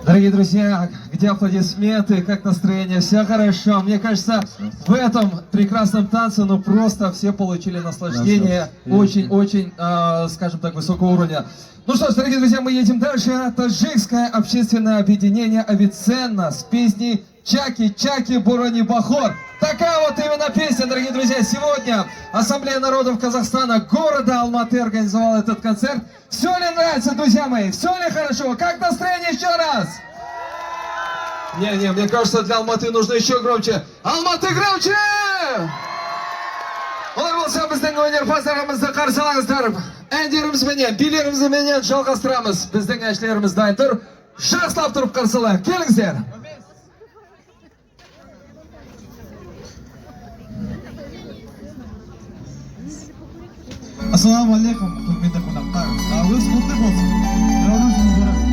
Дорогие друзья, где аплодисменты, как настроение? Все хорошо. Мне кажется, в этом прекрасном танце, ну просто все получили наслаждение. Очень, скажем так, высокого уровня. Ну что ж, дорогие друзья, мы едем дальше. Таджикское общественное объединение Авиценна с песней «Чаки-чаки Бурони Бахор». Такая вот именно песня, дорогие друзья. Сегодня Ассамблея народов Казахстана города Алматы организовала этот концерт. Все ли нравится, друзья мои? Все ли хорошо? Как настроение еще раз? Не, мне кажется, для Алматы нужно еще громче. Алматы громче! Олар болса біздің өнерпаздарымызды қарсы алыңыздар. Әндерімізбенен, билерімізбенен жалғастырамыз. Біздің әншілеріміз дайын тұр. Жақсылап тұрып қарсы алайық. Келіңіздер. Ассаламу алейкум, құрметті қонақтар. Өз құтты болсын. Дәурен мұбарак.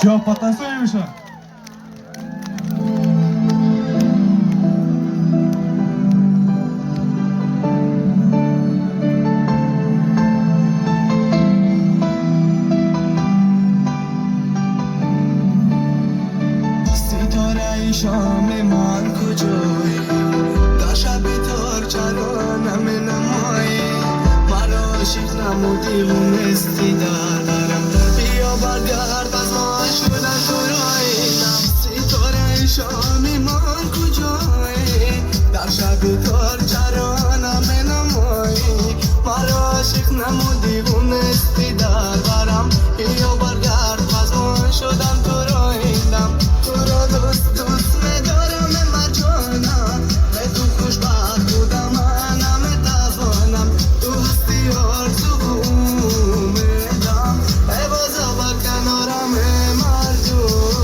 Çok patlasaymış ha. شام من کجایی تا شب تار چرا نمه دیوونستی دارم بیا برگرد از ما شدن تو رایدم ستاره شامی من کجایی در شب تار چرانم نمایی مرا عاشق نمودی دیوونستی دارم بیا برگرد از ما شدن تو رایدم تو را دوست دوست میدارم مرجانم به تو خوشبخت بودم نمیتوانم تو هستی آرزو امیدم ای بازا بر کنارم مرجانم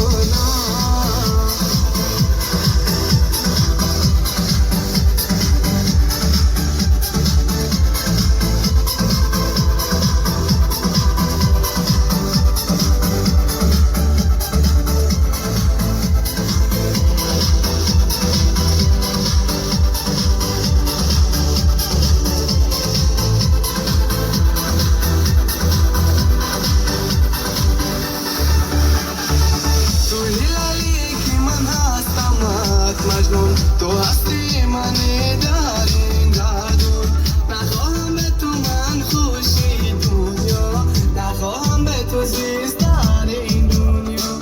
مجنون تو هستی منی در این گردون نخواهم به تو من خوشی دنیا نخواهم به تو زیست در این دنیا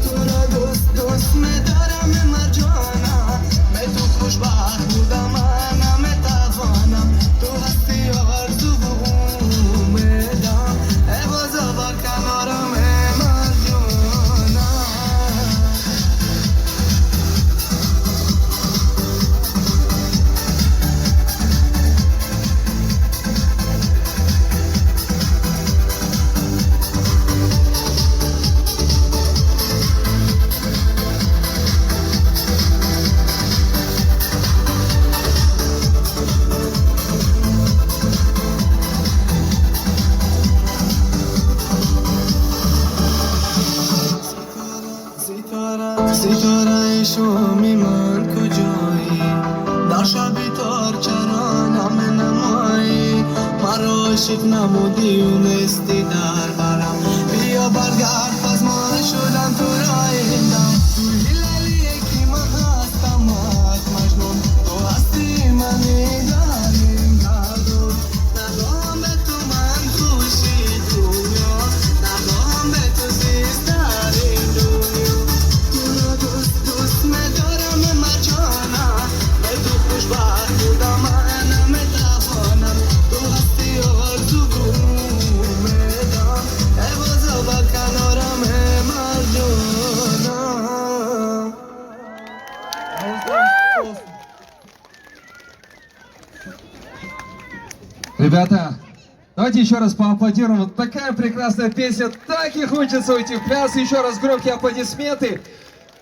تو را دوست دوست میدارم مرجانم به تو خوشبخت بودم من نمیتوانم تو هستی آرزو و امیدم ای بازا بر کنارم مرجانم ستاره شامی من کجایی در شبی تار چرانم نمایی مرا عاشق نمودی اونستی در برم بیا برگرد از ما شدم تو رایدم توی لالیه که من هستم مجنون تو هستی منی در این گردون نخواهم به تو من خوشی دنیا نخواهم به تو زیست در این دنیا دوست دوست میدارم مرجانم به تو خوشبخت بودم من نمیتوانم تو هستی آرزو امیدم ای بازا بر کنارم مرجانم Ребята, давайте еще раз поаплодируем. Вот такая прекрасная песня, так и хочется уйти в пляс. Еще раз громкие аплодисменты.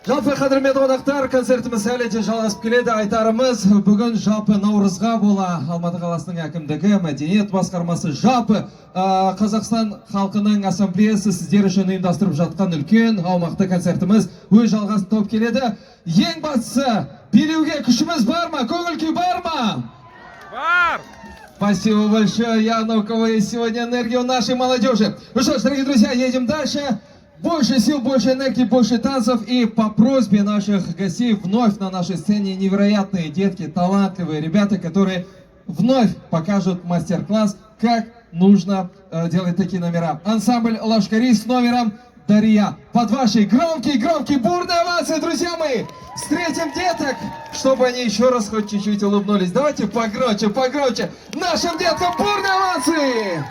Жалпы қадірменді қонақтар, концертіміз әлі де жалғасып келеді. Айтарымыз, бүгін жалпы Наурызға бола Алматы қаласының әкімдігі, мәдениет басқармасы, жалпы Қазақстан халқының ассамблеясы сіздер үшін ұйымдастырып жатқан үлкен аумақты концертіміз өз жалғасын тауып келеді. Ең бастысы, билеуге күшіміз бар ма? Көңіл күй бар ма? Бар! Спасибо большое, Яна, у кого есть сегодня энергия у нашей молодежи. Ну что ж, дорогие друзья, едем дальше. Больше сил, больше энергии, больше танцев. И по просьбе наших гостей вновь на нашей сцене невероятные детки, талантливые ребята, которые вновь покажут мастер-класс, как нужно делать такие номера. Ансамбль Лашкари с номером Дарья. Под ваши громкие, бурные овации, друзья мои! Встретим деток, чтобы они еще раз хоть чуть-чуть улыбнулись. Давайте погромче. Нашим деткам бурные овации!